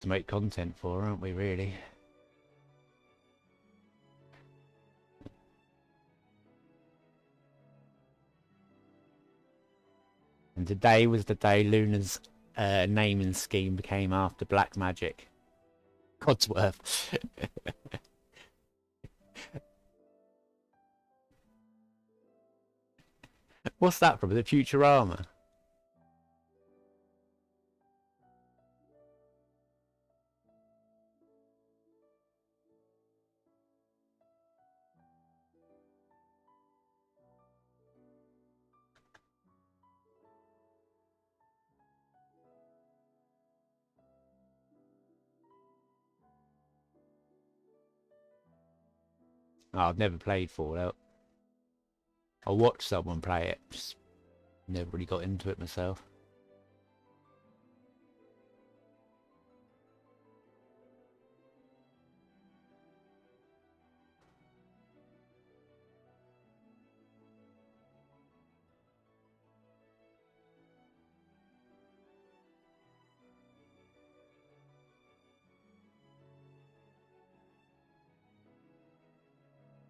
to make content for, aren't we, really? And today was the day Luna's naming scheme became after black magic. Codsworth. What's that from? The Futurama? Oh, I've never played Fallout. I watched someone play it, just never really got into it myself.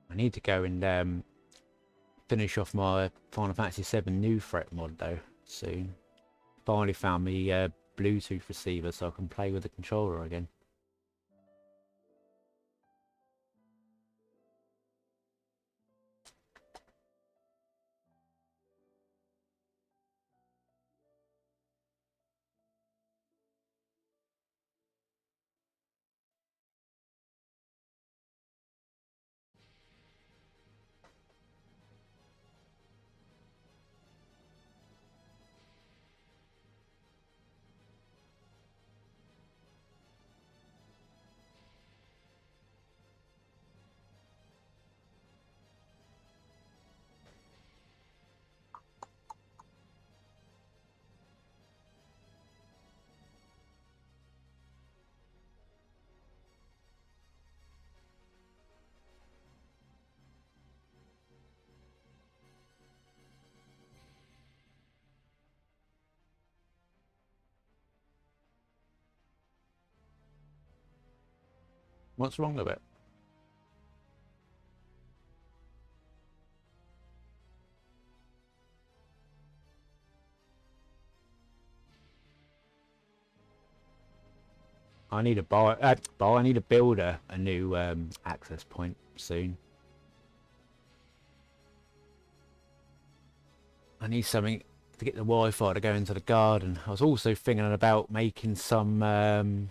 I need to go and finish off my Final Fantasy VII new threat mod though soon. Finally found me Bluetooth receiver so I can play with the controller again. What's wrong with it? I need to I need to build a new access point soon. I need something to get the Wi-Fi to go into the garden. I was also thinking about making some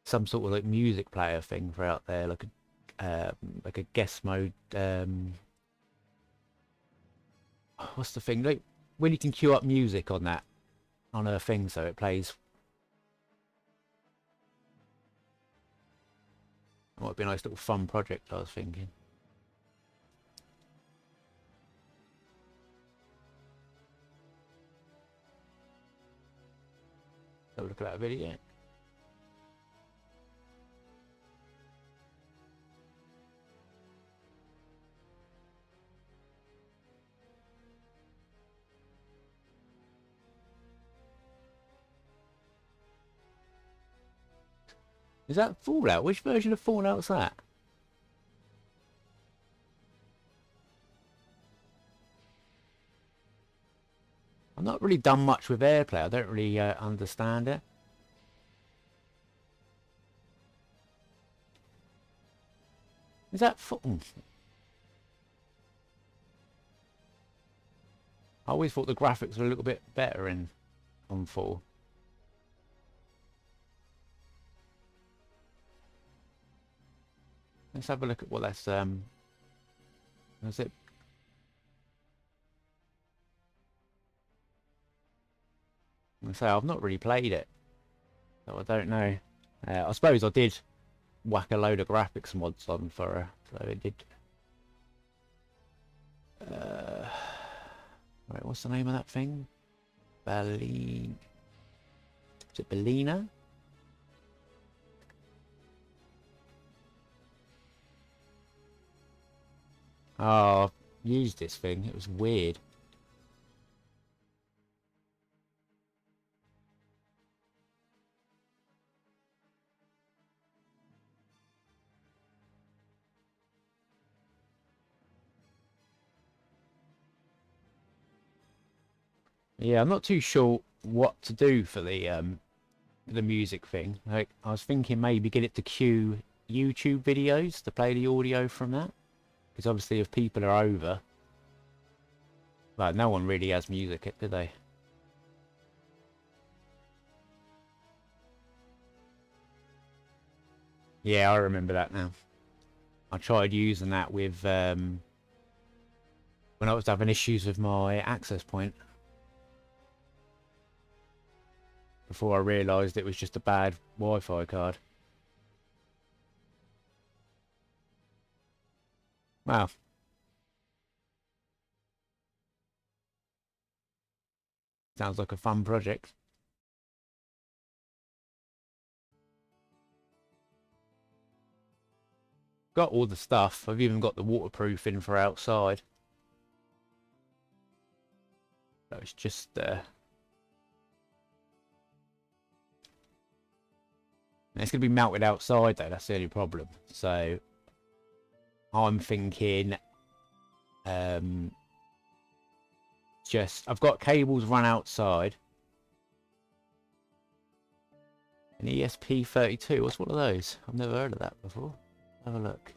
sort of like music player thing for out there, like a guest mode. What's the thing? Like when you can queue up music on that on a thing, so it plays. It might be a nice little fun project. I was thinking. Have a look at that video. Is that Fallout? Which version of Fallout's that? I've not really done much with AirPlay. I don't really understand it. Is that I always thought the graphics were a little bit better in on 4. Let's have a look at what that's is it? I say I've not really played it, so I don't know. I suppose I did whack a load of graphics mods on for her, so it did. Right, what's the name of that thing? Is it Bellina? Oh, I've used this thing. It was weird. Yeah, I'm not too sure what to do for the music thing. Like, I was thinking maybe get it to cue YouTube videos to play the audio from that. Because obviously if people are over, like, no one really has music, do they? Yeah, I remember that now. I tried using that with, when I was having issues with my access point. Before I realised it was just a bad Wi-Fi card. Wow. Sounds like a fun project. Got all the stuff. I've even got the waterproofing for outside. So it's just it's going to be melted outside though, that's the only problem. So I'm thinking just I've got cables run outside. An ESP32, what's one of those? I've never heard of that before. Have a look.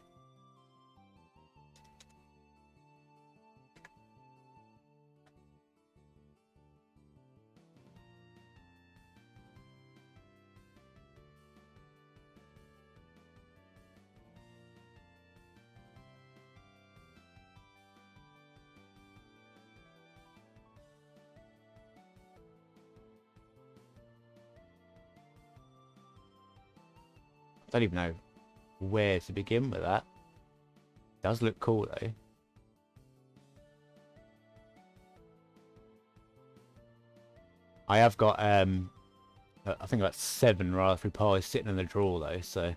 I don't even know where to begin with that. It does look cool though. I have got I think about 7 Raspberry Pis sitting in the drawer though, so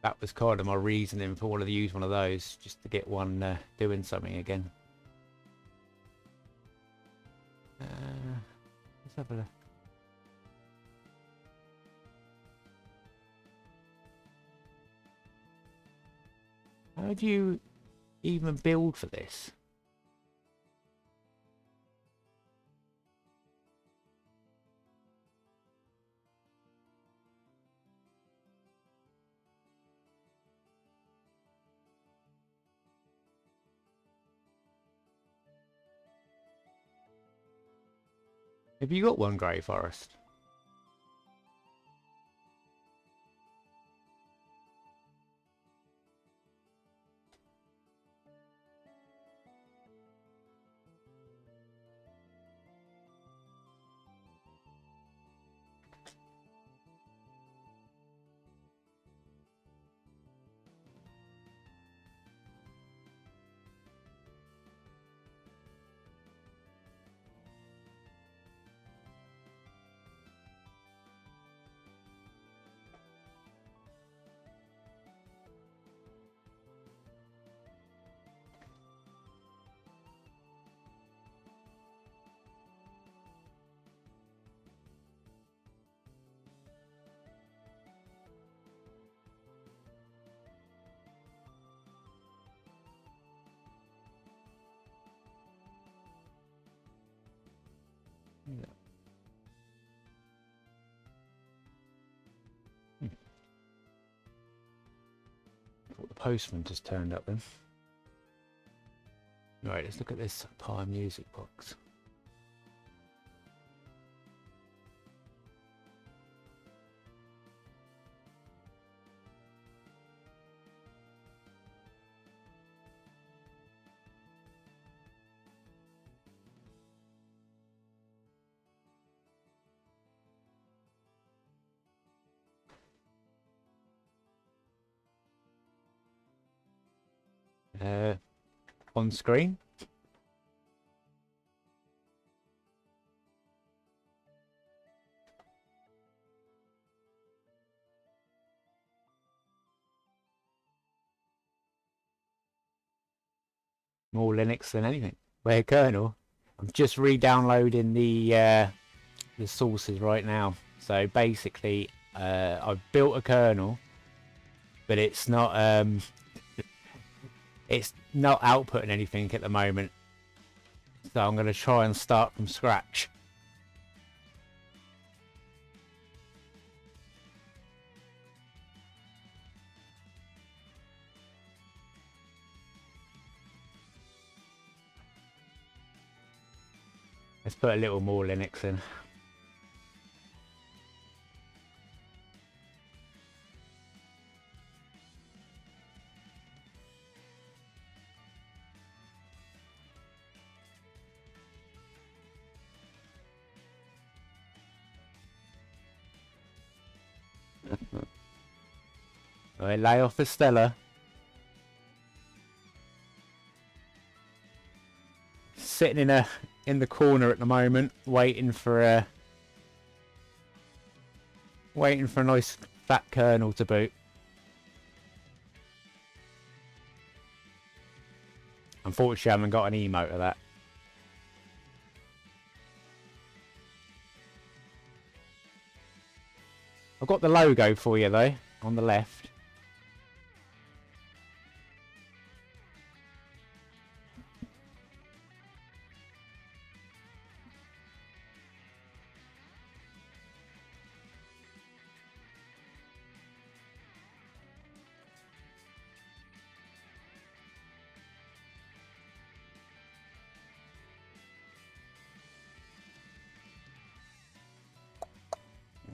that was kind of my reasoning for wanting to use one of those, just to get one doing something again. Let's have a look. How do you even build for this? Have you got one, Grey Forest? Yeah. Thought the postman just turned up then. Right, let's look at this Pi music box. On screen. More Linux than anything. Where kernel? I'm just re-downloading the sources right now, So basically, I've built a kernel, but it's not outputting anything at the moment. So I'm going to try and start from scratch. Let's put a little more Linux in. Alright, lay off the Stella. Sitting in the corner at the moment, waiting for a nice fat kernel to boot. Unfortunately, I haven't got an emote of that. I've got the logo for you though, on the left.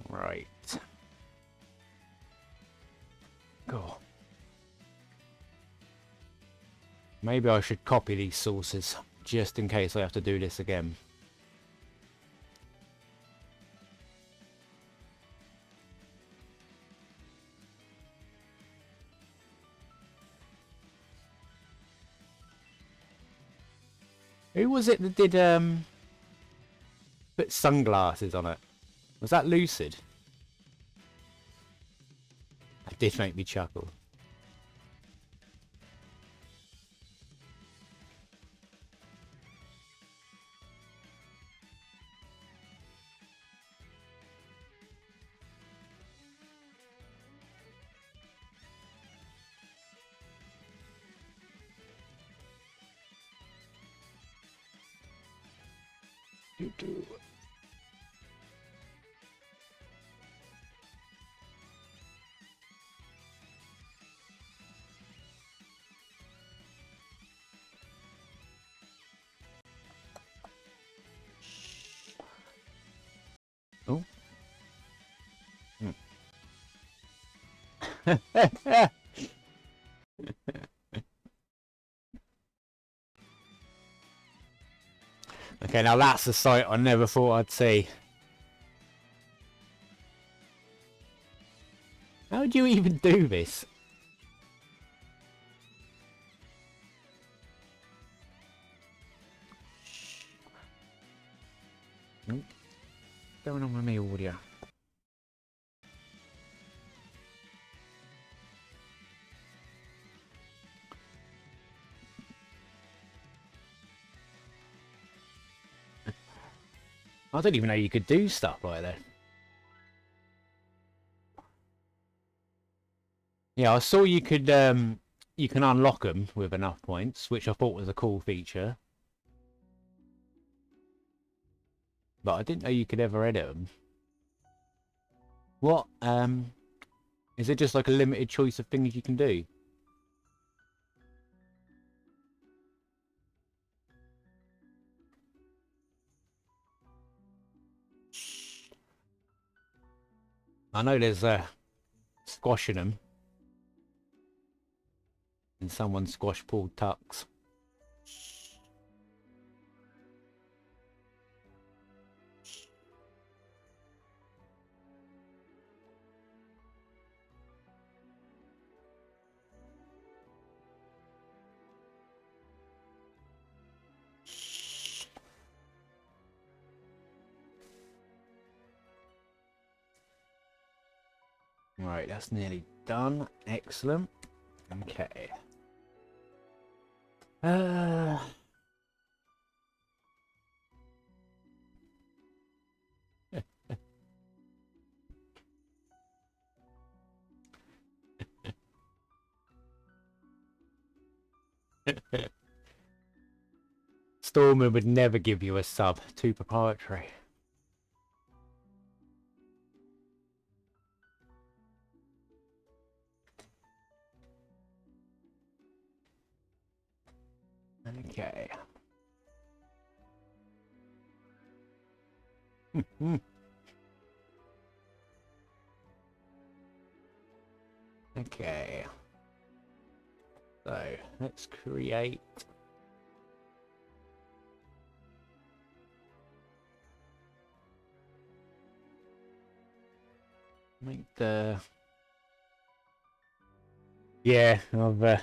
Right. Cool. Maybe I should copy these sources, just in case I have to do this again. Who was it that did put sunglasses on it? Was that Lucid? That did make me chuckle. Oh. Okay, now that's a sight I never thought I'd see. How do you even do this? What's going on with me audio? I didn't even know you could do stuff like that. Yeah, I saw you could you can unlock them with enough points, which I thought was a cool feature. But I didn't know you could ever edit them. What is it just like a limited choice of things you can do? I know there's squashing them. And someone squash pulled tucks. Right, that's nearly done. Excellent. Okay. Stormer would never give you a sub. Too proprietary. Okay. Okay. So let's create. Make the. Yeah, I've.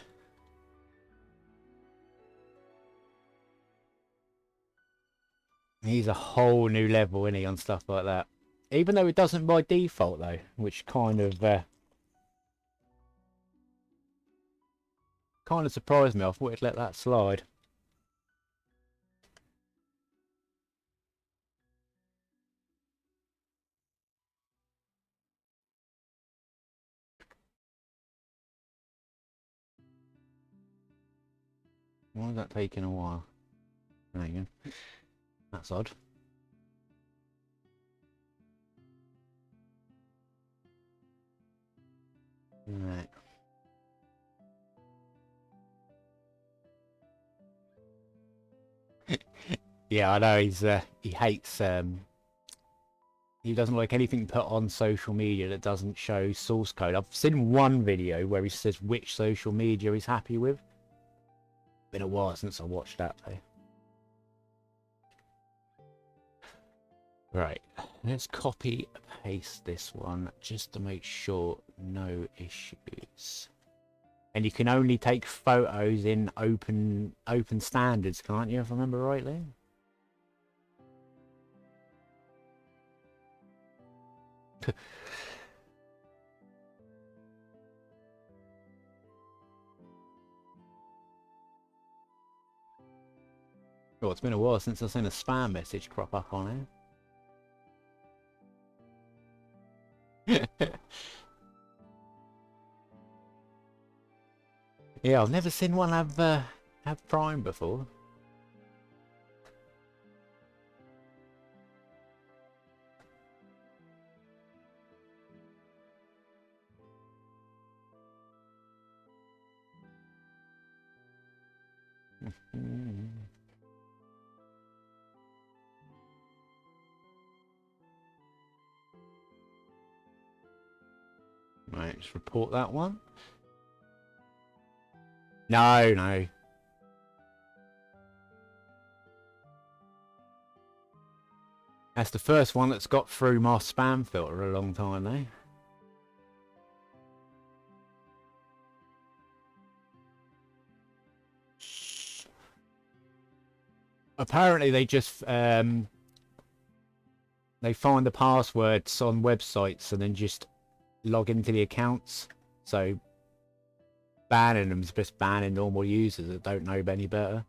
He's a whole new level, isn't he, on stuff like that? Even though it doesn't by default, though, which kind of surprised me. I thought he'd let that slide. Why is that taking a while? Hang on. That's odd. Right. Yeah, I know he hates he doesn't like anything put on social media that doesn't show source code. I've seen one video where he says which social media he's happy with. Been a while since I watched that though. Right, let's copy paste this one just to make sure no issues. And you can only take photos in open standards, can't you, if I remember rightly? Oh, it's been a while since I've seen a spam message crop up on it. Yeah, I've never seen one have Prime before. Right, just report that one. No. That's the first one that's got through my spam filter a long time, though. Apparently, they just they find the passwords on websites and then just log into the accounts. So banning them is just banning normal users that don't know any better.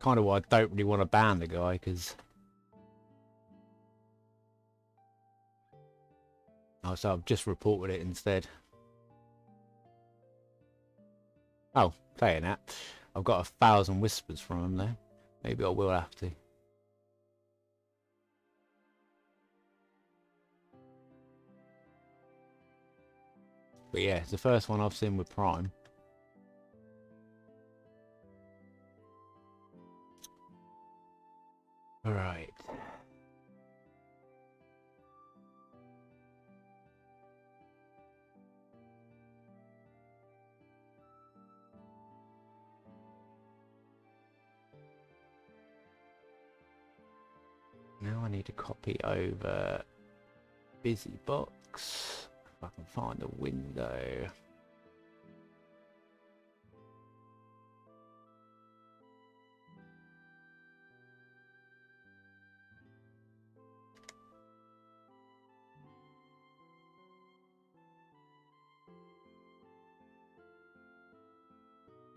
Kind of why I don't really want to ban the guy, because so I've just reported it instead. Oh, saying that, I've got 1,000 whispers from him though. Maybe I will have to. But yeah, it's the first one I've seen with Prime. All right. Now I need to copy over BusyBox. If I can find the window.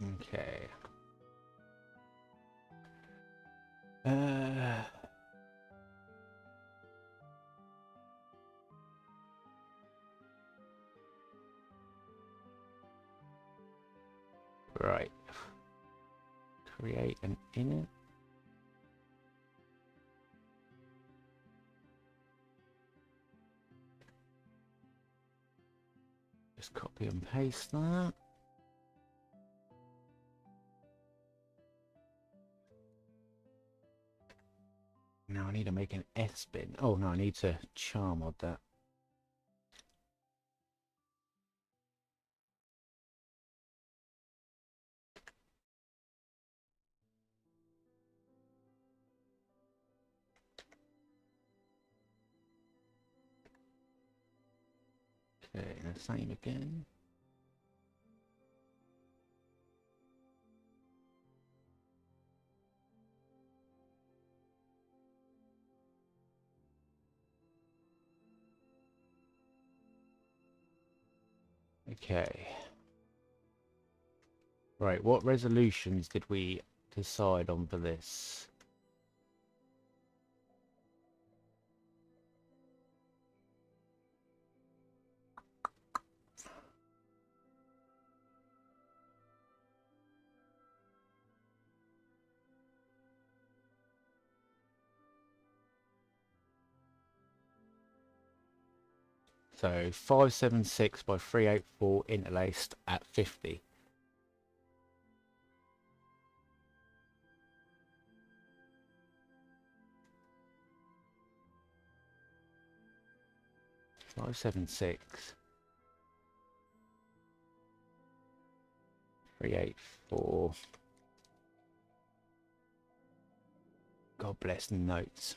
Okay. Right. Create an init. Just copy and paste that. Now I need to make an S bin. Oh no, I need to char mod that. Okay, the same again. Okay. Right, what resolutions did we decide on for this? So 576 by 384 interlaced at 50. Five, 7, 6, 384. God bless the notes.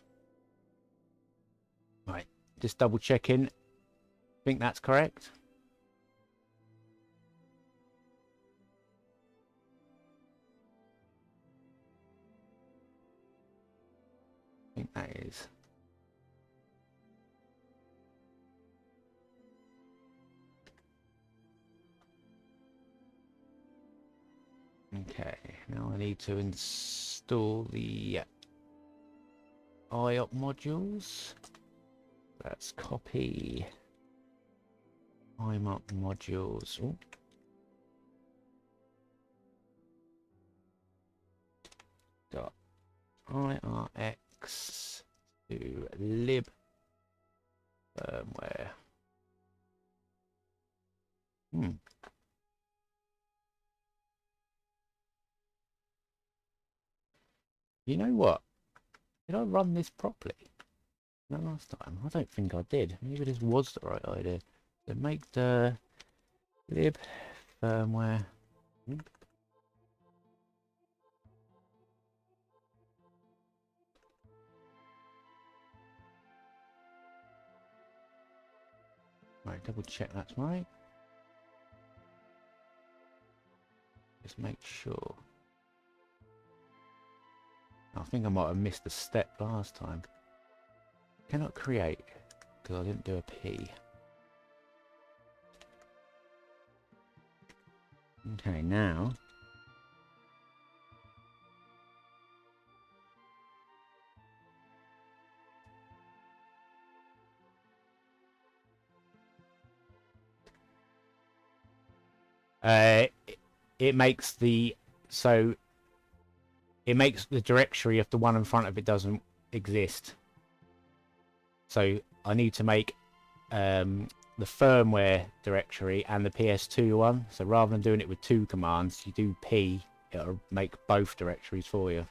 Right, just double checking. Think that's correct. I think that is. Okay, now I need to install the IOP modules. Let's copy IOP modules. Ooh. Dot IRX to lib firmware. You know what? Did I run this properly? No, last time. I don't think I did. Maybe this was the right idea. So make the lib firmware. Right, double check that's right. Just make sure. I think I might have missed a step last time. Cannot create because I didn't do a P. Okay, now it makes the it makes the directory if the one in front of it doesn't exist. So I need to make the firmware directory and the PS2 one. So rather than doing it with 2 commands, you do P, it'll make both directories for you.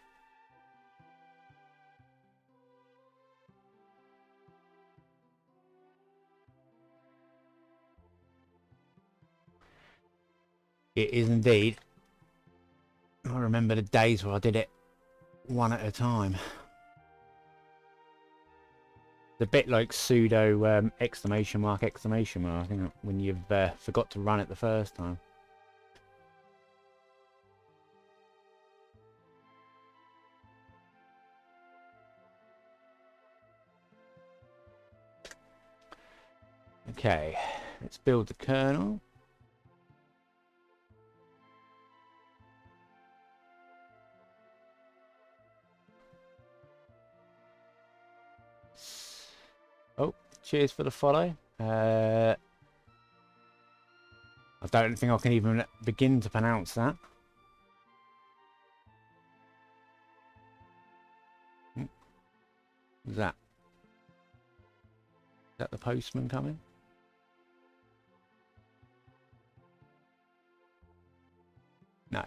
It is indeed. I remember the days where I did it one at a time. It's a bit like sudo exclamation mark, I think, when you've forgot to run it the first time. Okay, let's build the kernel. Oh, cheers for the follow. I don't think I can even begin to pronounce that. Is that the postman coming? No.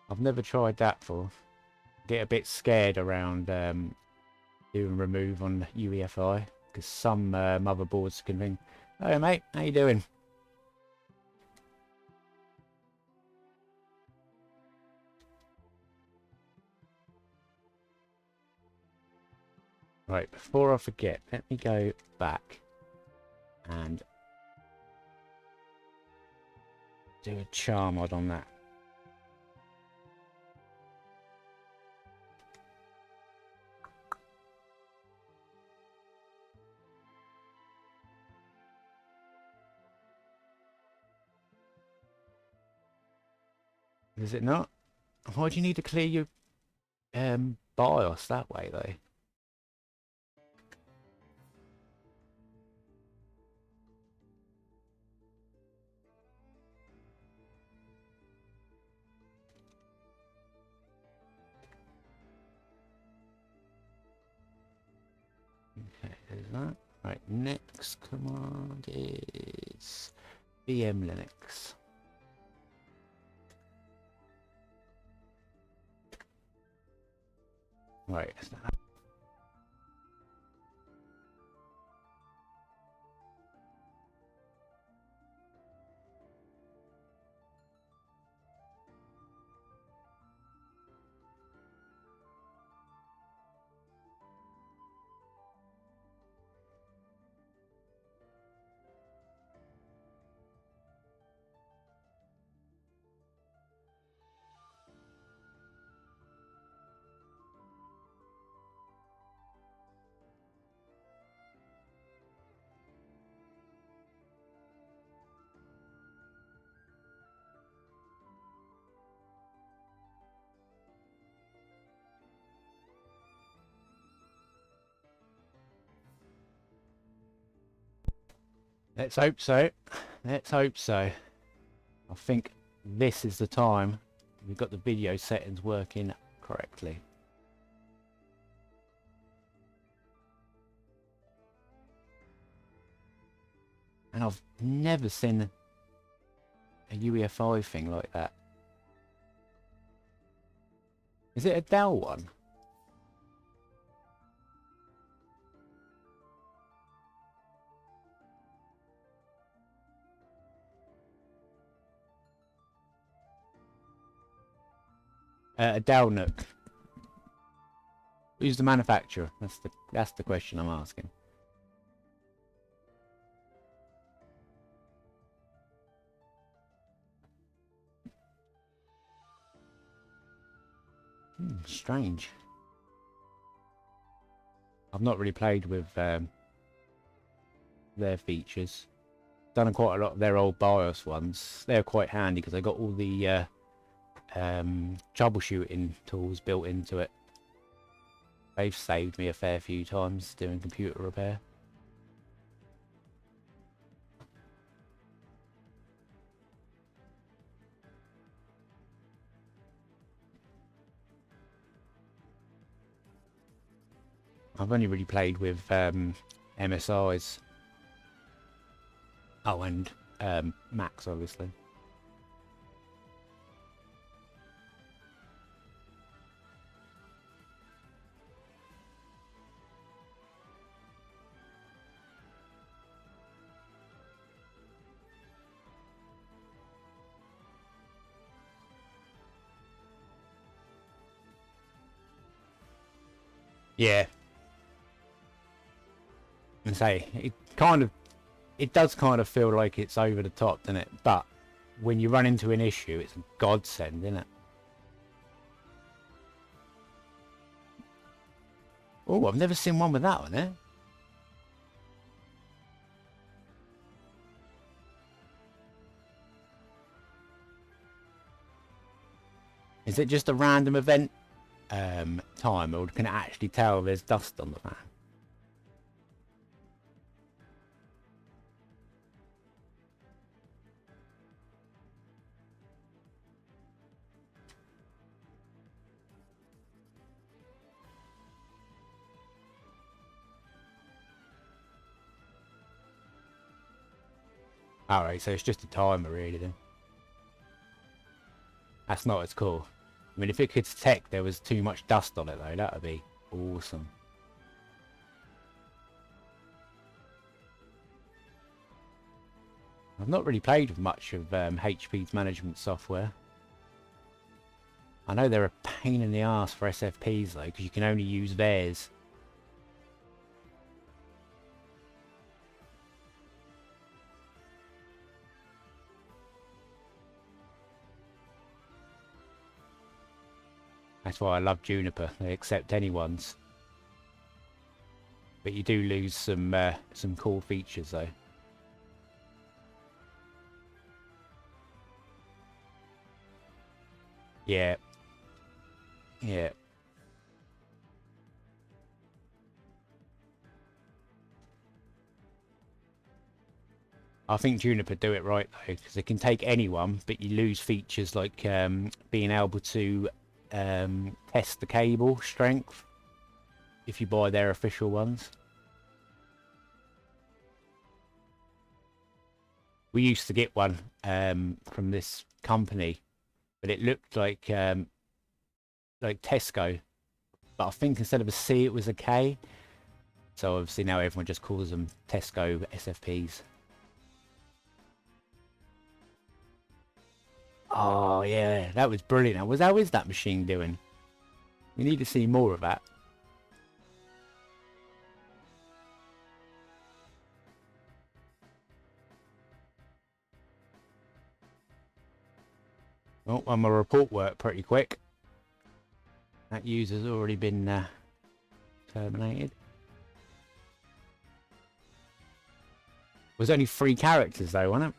I've never tried that before. Get a bit scared around doing remove on UEFI because some motherboards can think, "Hey mate, how you doing?" Right, before I forget, let me go back and do a char mod on that. Is it not? Why do you need to clear your BIOS that way though? Okay, there's that. Right, next command is VM Linux. Right, let's hope so. Let's hope so. I think this is the time we've got the video settings working correctly. And I've never seen a UEFI thing like that. Is it a Dell one? A Dell Nook. Who's the manufacturer? That's the question I'm asking. Strange. I've not really played with their features. Done quite a lot of their old BIOS ones. They're quite handy because they got all the troubleshooting tools built into it. They've saved me a fair few times doing computer repair. I've only really played with MSIs. Oh, and Macs, obviously. Yeah. And say it does kind of feel like it's over the top, doesn't it? But when you run into an issue, it's a godsend, isn't it? Oh, I've never seen one with that on it. Is it just a random event time, or can it actually tell there's dust on the fan? Alright, so it's just a timer really then. That's not as cool. I mean, if it could detect there was too much dust on it though, that would be awesome. I've not really played with much of HP's management software. I know they're a pain in the ass for SFPs though, because you can only use theirs. That's why I love Juniper. They accept anyone's. But you do lose some cool features though. Yeah. Yeah. I think Juniper do it right though, because it can take anyone, but you lose features like being able to test the cable strength if you buy their official ones. We used to get one from this company, but it looked like Tesco, but I think instead of a C it was a K. So obviously now everyone just calls them Tesco SFPs. Oh yeah, that was brilliant. How is that machine doing? We need to see more of that. Oh, and my report worked pretty quick. That user's already been terminated. It was only 3 characters though, wasn't it?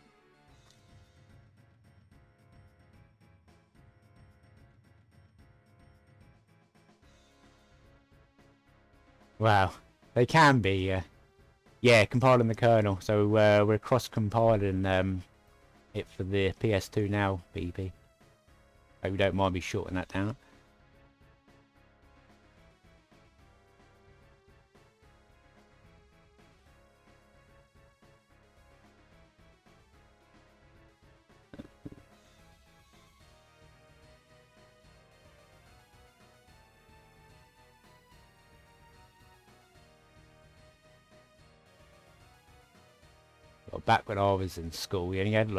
Wow, they can be. Yeah, compiling the kernel. So we're cross-compiling it for the PS2 now, BP. Hope you don't mind me shorting that down. Well, back when I was in school, we only had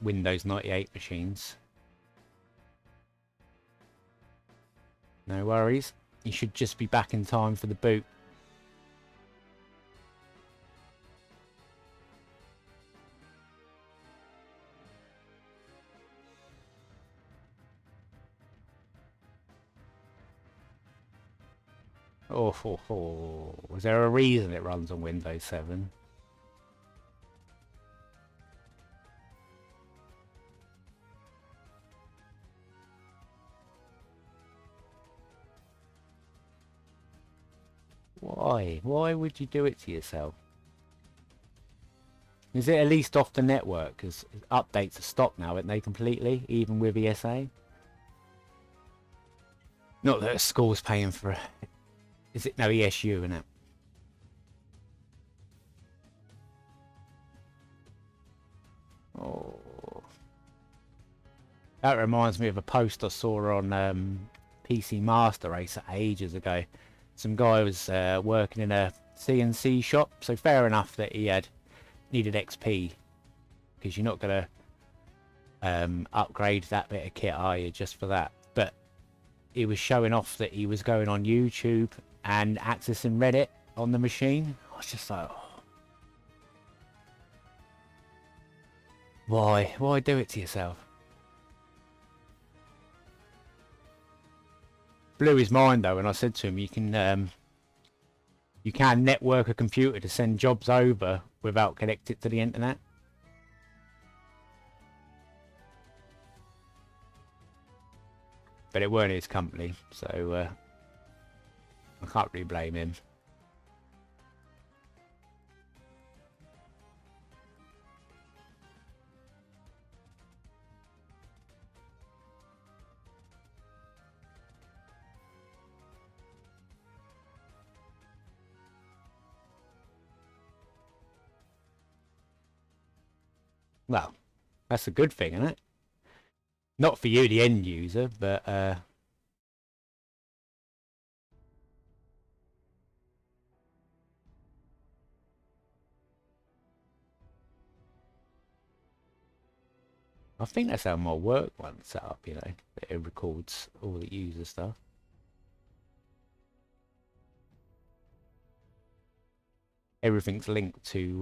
Windows 98 machines. No worries. You should just be back in time for the boot. Oh. Was there a reason it runs on Windows 7? Why? Why would you do it to yourself? Is it at least off the network? Because updates are stopped now, aren't they, completely? Even with ESA? Not that a school's paying for it. Is it? No, ESU, isn't it? Oh. That reminds me of a post I saw on PC Master Race ages ago. Some guy was working in a CNC shop, so fair enough that he needed XP, because you're not going to upgrade that bit of kit, are you, just for that? But he was showing off that he was going on YouTube and accessing Reddit on the machine. I was just like, oh. Why do it to yourself? Blew his mind though, and I said to him, you can network a computer to send jobs over without connect it to the internet. But it weren't his company, so I can't really blame him. Well, that's a good thing, isn't it? Not for you, the end user, but I think that's how my work one's set up, you know, that it records all the user stuff. Everything's linked to,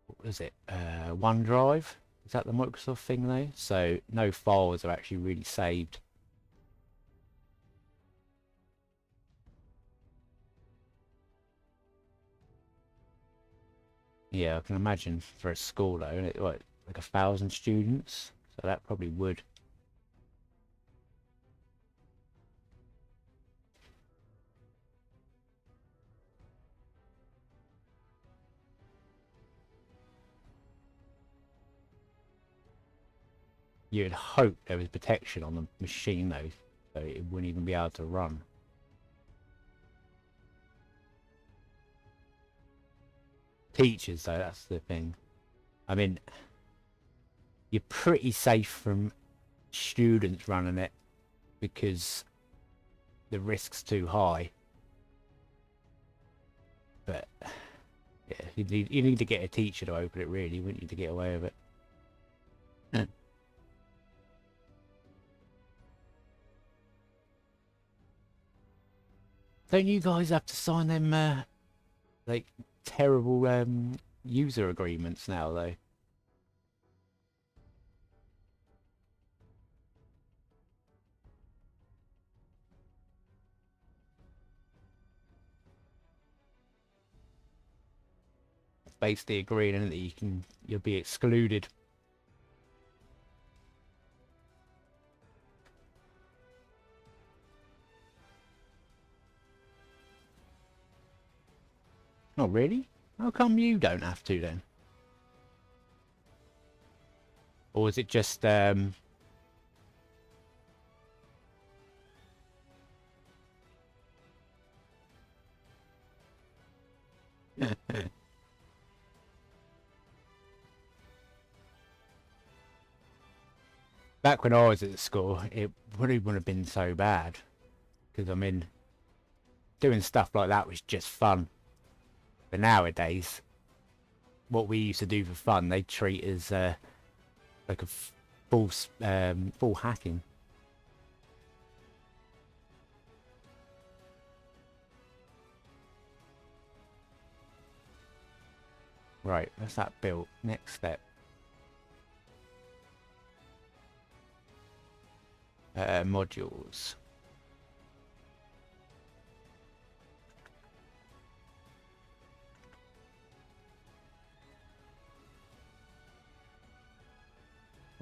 what was it, OneDrive? Is that the Microsoft thing though? So no files are actually really saved. Yeah, I can imagine for a school though, and it like 1,000 students, so that probably would. You'd hope there was protection on the machine though, so it wouldn't even be able to run. Teachers though, that's the thing. I mean, you're pretty safe from students running it because the risk's too high. But yeah, you need to get a teacher to open it really, wouldn't you, to get away with it? Don't you guys have to sign them like terrible user agreements now though? Basically agreeing that you'll be excluded. Oh really? How come you don't have to then? Or is it just back when I was at school, it wouldn't have been so bad. Because, I mean, doing stuff like that was just fun. But nowadays, what we used to do for fun, they treat as like a full hacking. Right, that's that built. Next step. Modules.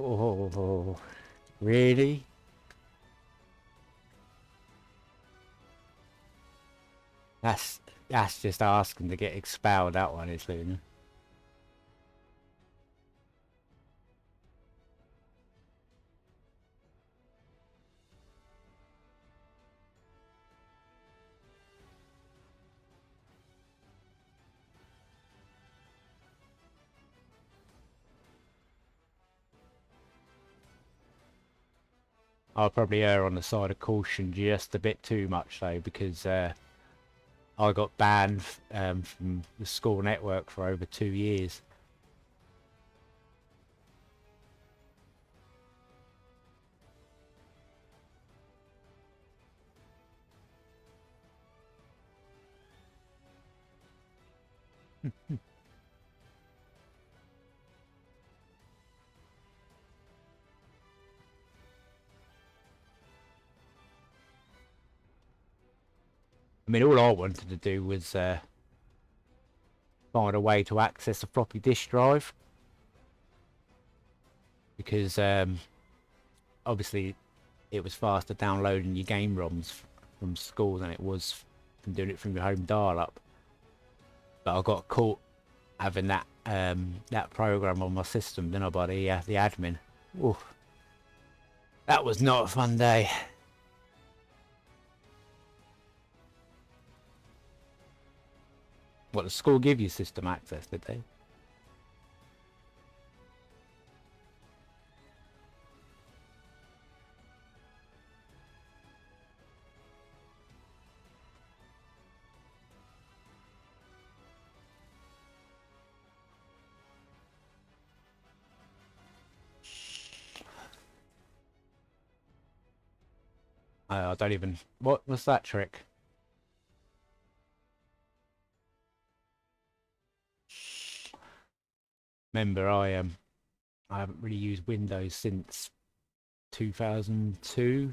Oh, really? That's just asking to get expelled. That one is, Luna. I'll probably err on the side of caution just a bit too much though, because I got banned from the school network for over 2 years. I mean, all I wanted to do was find a way to access a floppy disk drive, because obviously it was faster downloading your game ROMs from school than it was from doing it from your home dial-up. But I got caught having that program on my system, didn't I, by the admin. Ooh, that was not a fun day. What, the school give you system access, did they? I don't even... What's that trick? Remember, I haven't really used Windows since 2002.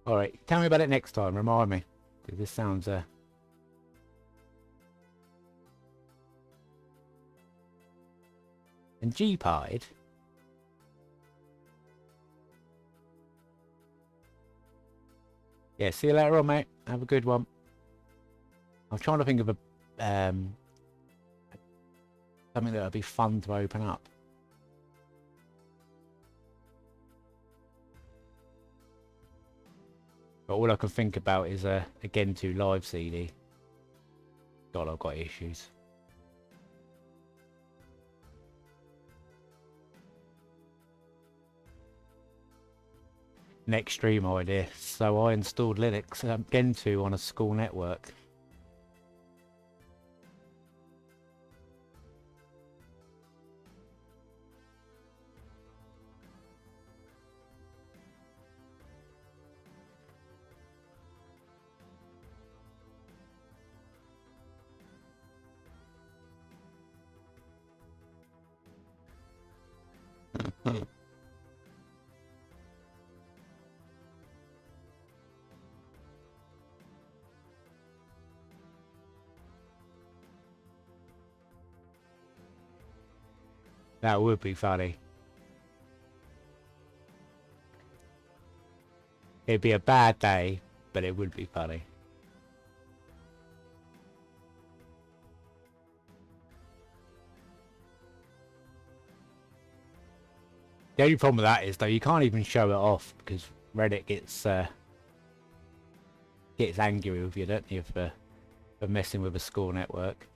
Alright, tell me about it next time, remind me. Because this sounds And G-Pied? Yeah, see you later on, mate. Have a good one. I'm trying to think of a something that would be fun to open up. But all I can think about is a Gentoo live CD. God, I've got issues. Next stream idea. So I installed Linux Gentoo on a school network. That would be funny. It'd be a bad day, but it would be funny. The only problem with that is, though, you can't even show it off because Reddit gets angry with you, don't you, for messing with a school network.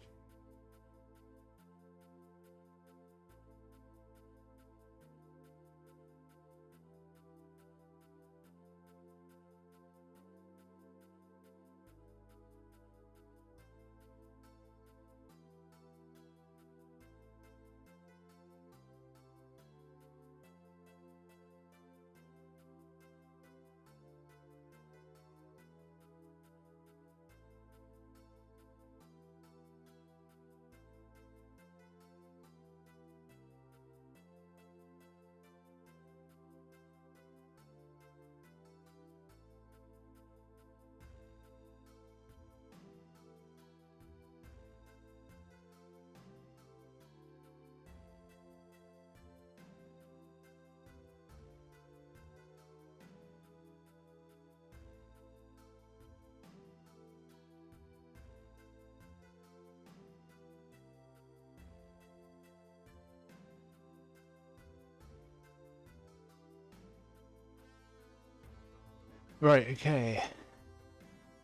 Right, okay.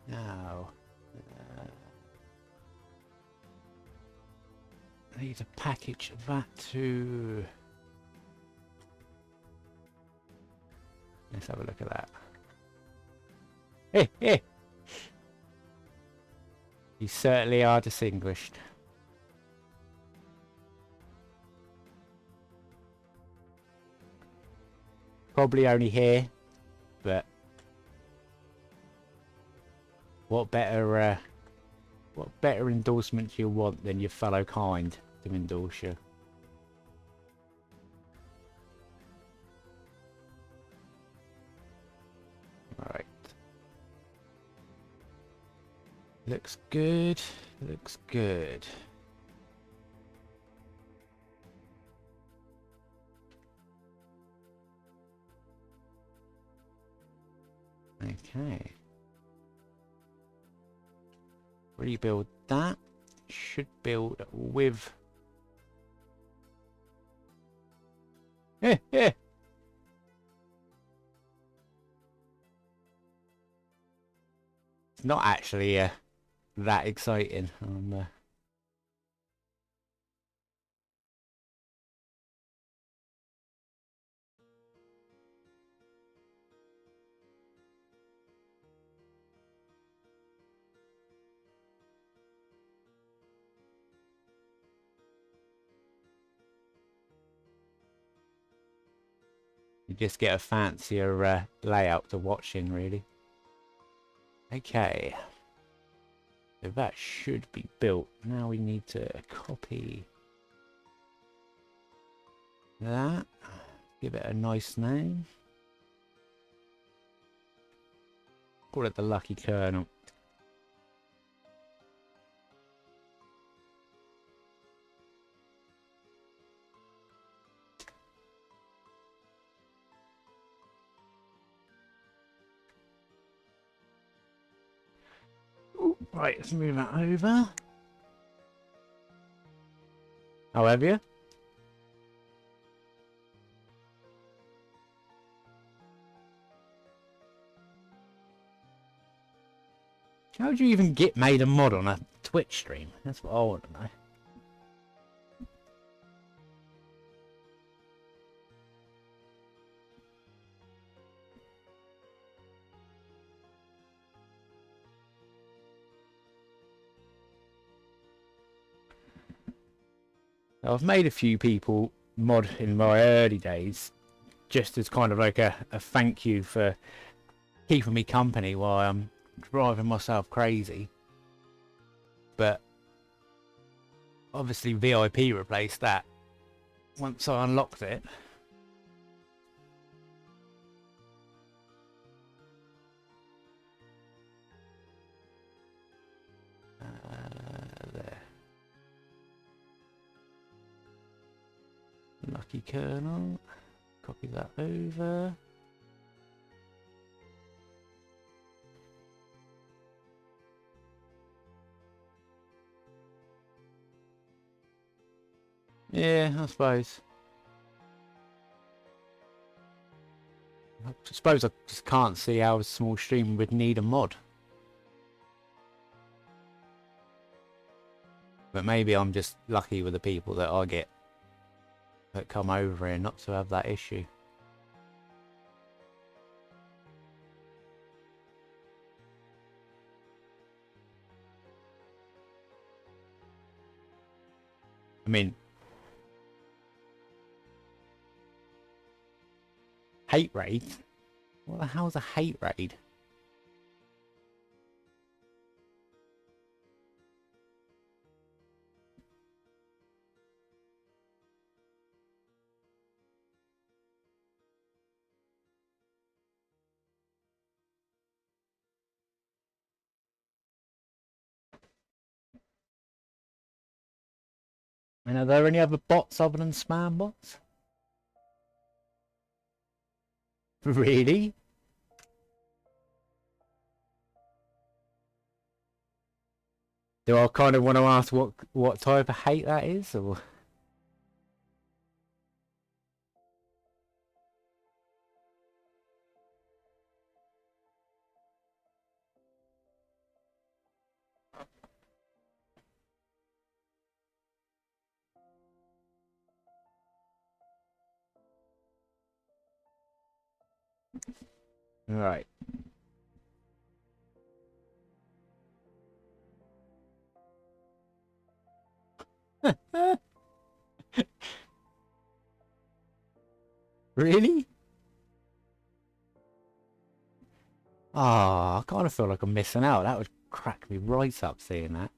Now, I need to package that to... Let's have a look at that. Hey, hey! You certainly are distinguished. Probably only here, but what better endorsement do you want than your fellow kind to endorse you? Alright. Looks good. Looks good. Okay. Rebuild that. Should build with... It's not actually that exciting. You just get a fancier layout to watch in, really. Okay. So that should be built. Now we need to copy that. Give it a nice name. Call it the Lucky Kernel. Ooh, right, let's move that over. Oh, have you? How would you even get made a mod on a Twitch stream? That's what I want to know. I've made a few people mod in my early days, just as kind of like a thank you for keeping me company while I'm driving myself crazy. But obviously VIP replaced that once I unlocked it. There. Lucky Kernel. Copy that over. Yeah, I suppose. I suppose I just can't see how a small stream would need a mod. But maybe I'm just lucky with the people that I get that come over here not to have that issue. I mean, hate raid? What the hell's a hate raid? And are there any other bots other than spam bots? Really? Do I kind of want to ask what type of hate that is, or? Right. Really? Oh, I kind of feel like I'm missing out. That would crack me right up seeing that.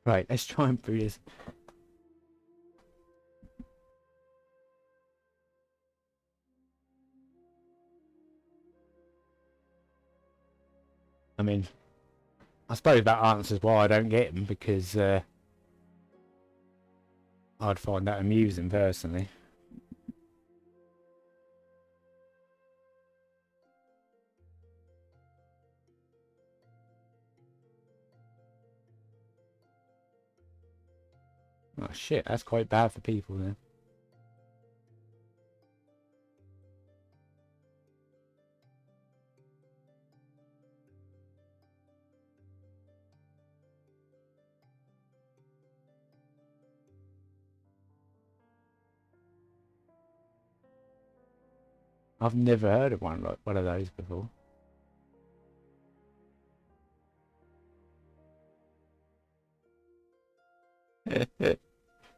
Right, let's try and do this. I mean, I suppose that answers why I don't get them, because I'd find that amusing personally. Oh shit, that's quite bad for people then. I've never heard of one like one of those before.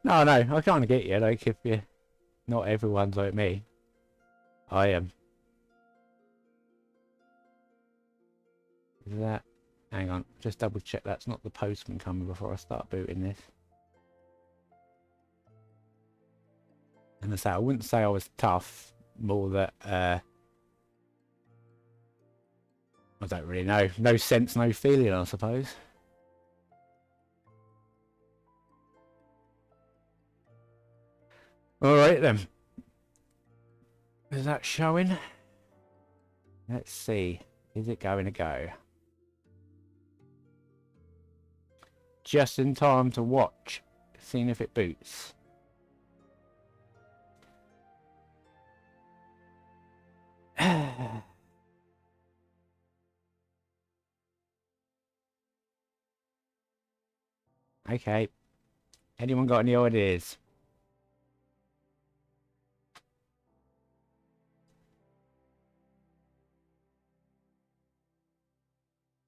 No, I kind of get you. Like if you, not everyone's like me. I am. Is that? Hang on, just double check that's not the postman coming before I start booting this. And I say I wouldn't say I was tough. More that I don't really know. No sense, no feeling, I suppose. Alright then. Is that showing? Let's see. Is it going to go? Just in time to watch. Seeing if it boots. Okay. Anyone got any ideas?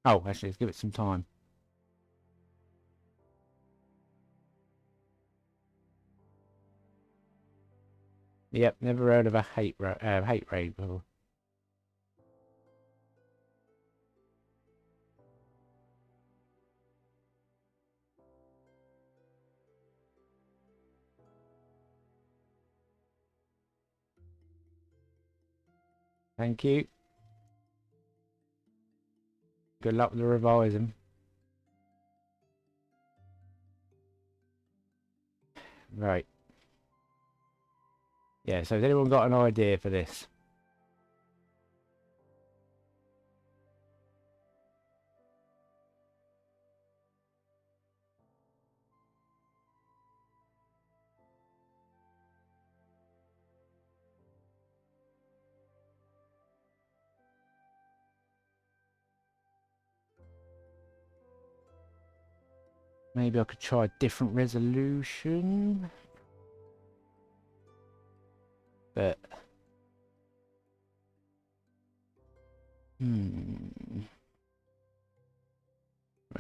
Oh, actually, let's give it some time. Yep, never heard of a hate raid before. Thank you. Good luck with the revising. Right. Yeah, so has anyone got an idea for this? Maybe I could try a different resolution. But...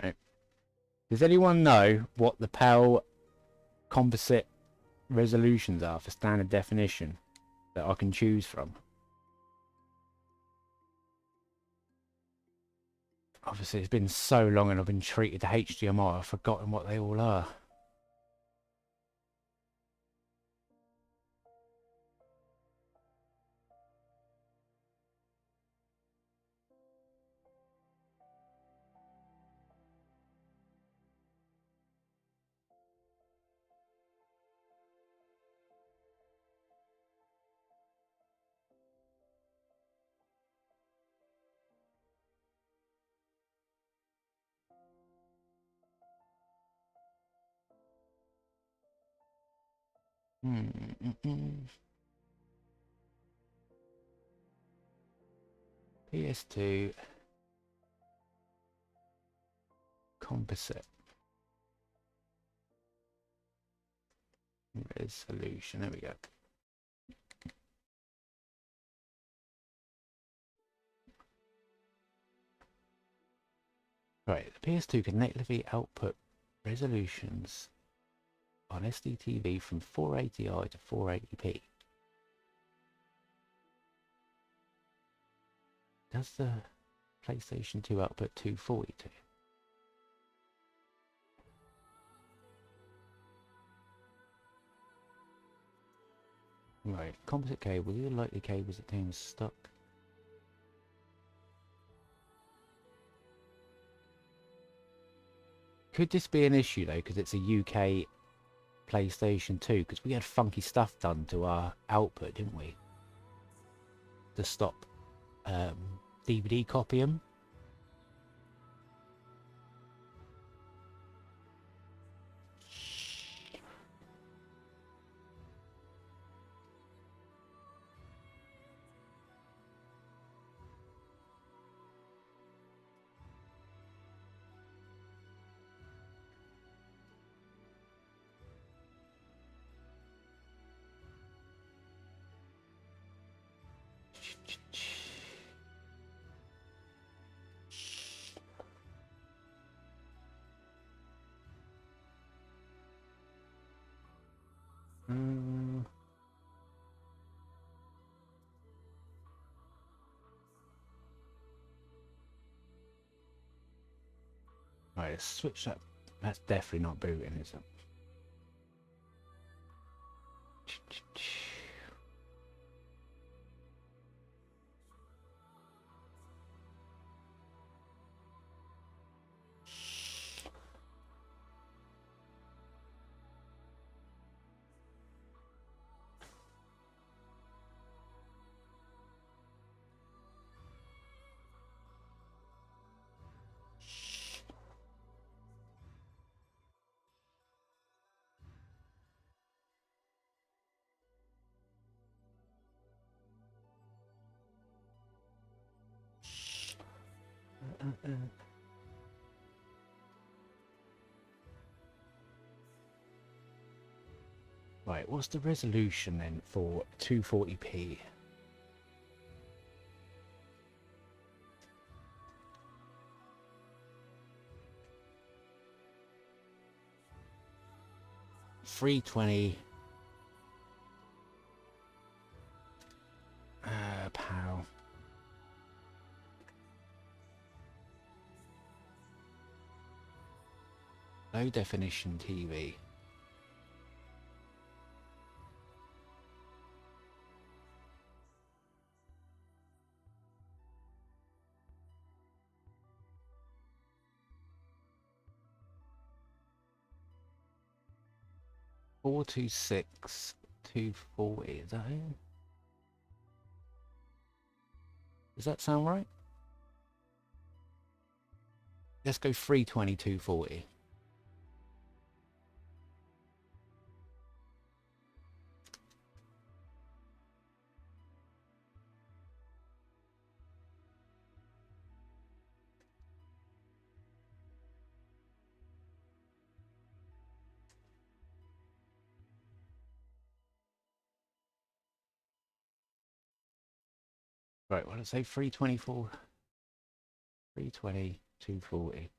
Right. Does anyone know what the PAL composite resolutions are for standard definition that I can choose from? Obviously, it's been so long and I've been treated to HDMI, I've forgotten what they all are. PS2 composite resolution. There we go. Right, the PS2 can natively output resolutions on SDTV from 480i to 480p. Does the PlayStation 2 output 242? Right, composite cable. These are likely cables that came stuck. Could this be an issue though, because it's a UK PlayStation 2? Because we had funky stuff done to our output, didn't we? To stop DVD copying. Right, let's switch that. That's definitely not booting, is it? Right, what's the resolution then for 240p? £320 pow. Low definition TV. $426 $240, is that it? Does that sound right? Let's go 320 240. Right, what did I say? 324 320 240.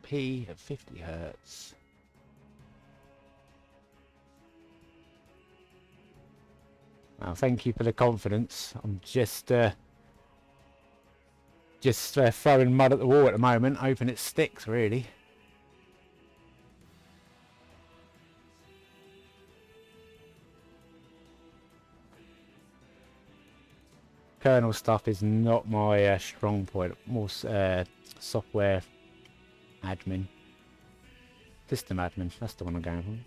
P at 50 hertz. Well, thank you for the confidence. I'm just throwing mud at the wall at the moment, hoping it sticks, really. Kernel stuff is not my strong point. More software admin. System admin, that's the one I'm going for.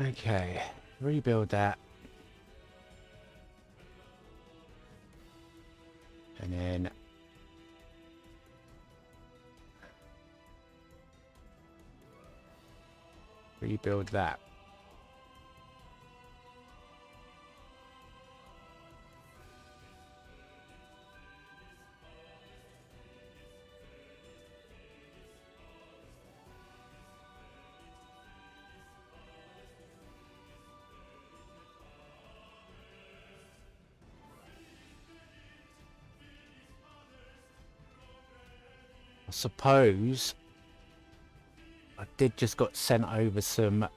Okay, rebuild that. And then rebuild that. I suppose I did just got sent over some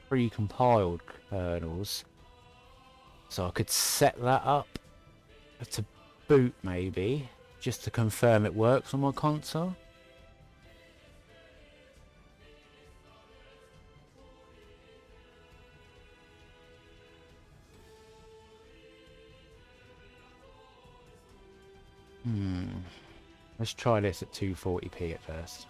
pre-compiled kernels, so I could set that up to boot maybe, just to confirm it works on my console. Let's try this at 240p at first.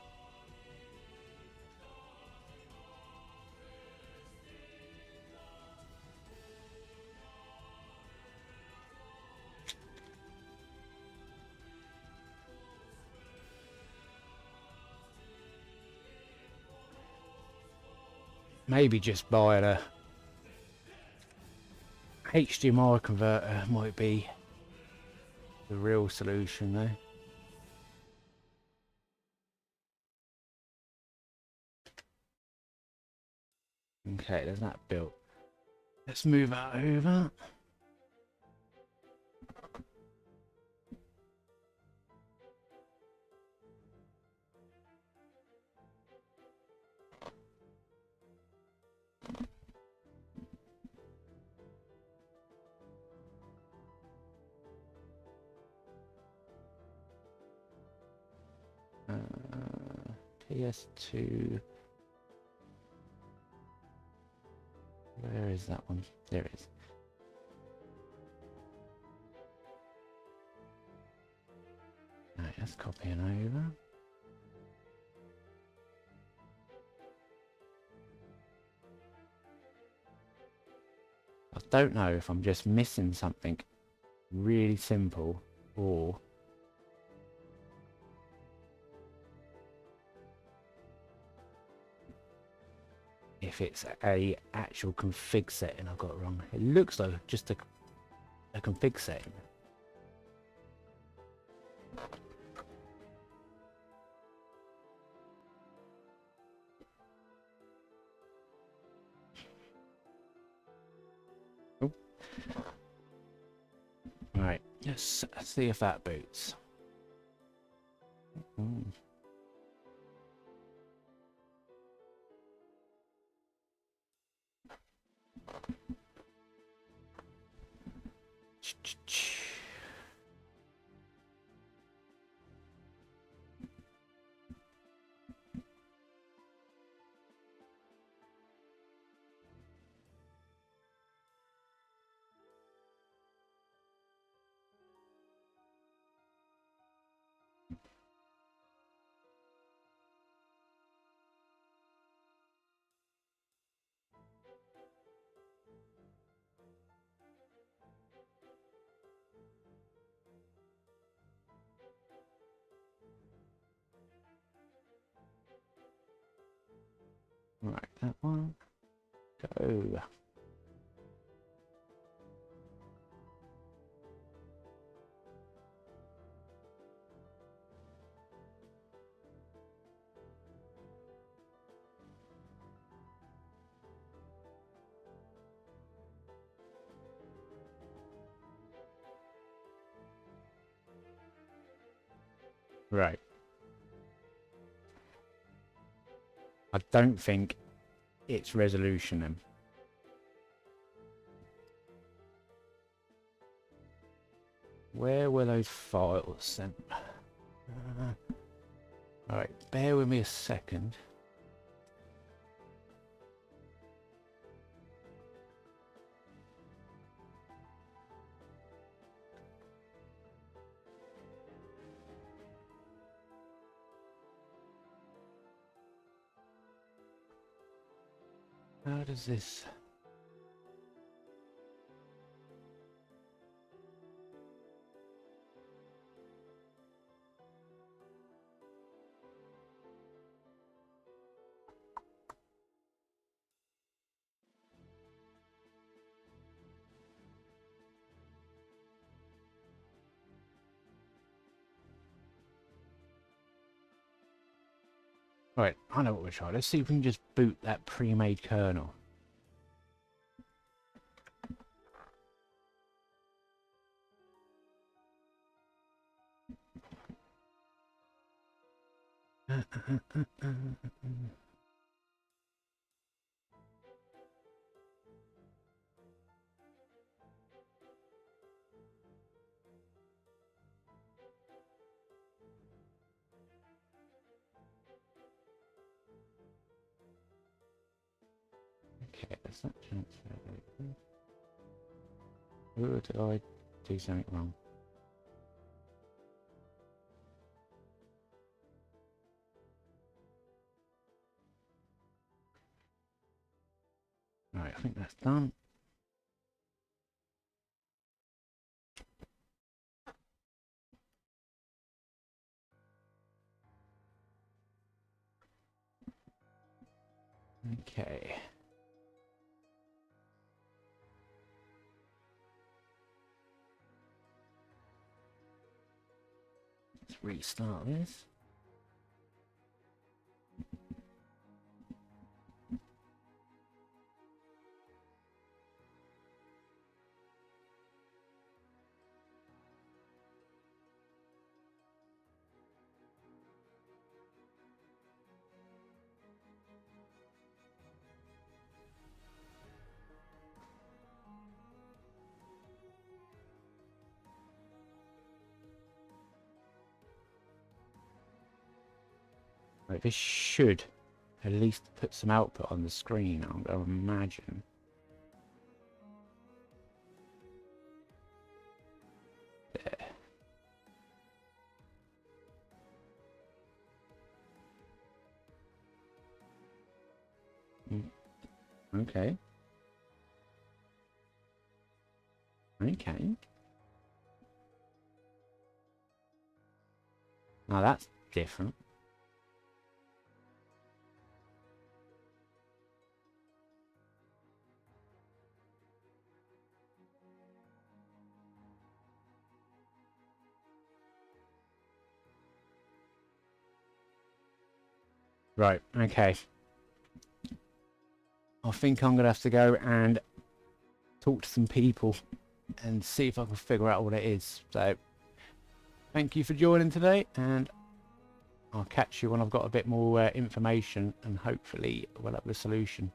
Maybe just buying a HDMI converter might be the real solution though. Okay, there's that built. Let's move that over. PS2. Where is that one? There it is. Right, let's copy it over. I don't know if I'm just missing something really simple or if it's a actual config setting I've got wrong. It looks like just a config setting. Oh. Right, let's see if that boots. Mm. Right, that one. Go. Right. I don't think it's resolution then. Where were those files sent? Alright, bear with me a second. How does this... Right, I know what we're trying. Let's see if we can just boot that pre-made kernel. Okay, that's not transfer. Ooh, did I do something wrong? Right, I think that's done. Okay. Let's restart this. Right, this should at least put some output on the screen, I would imagine. There. Okay. Okay. Now that's different. Right, okay. I think I'm going to have to go and talk to some people and see if I can figure out what it is. So, thank you for joining today, and I'll catch you when I've got a bit more information, and hopefully we'll have a solution.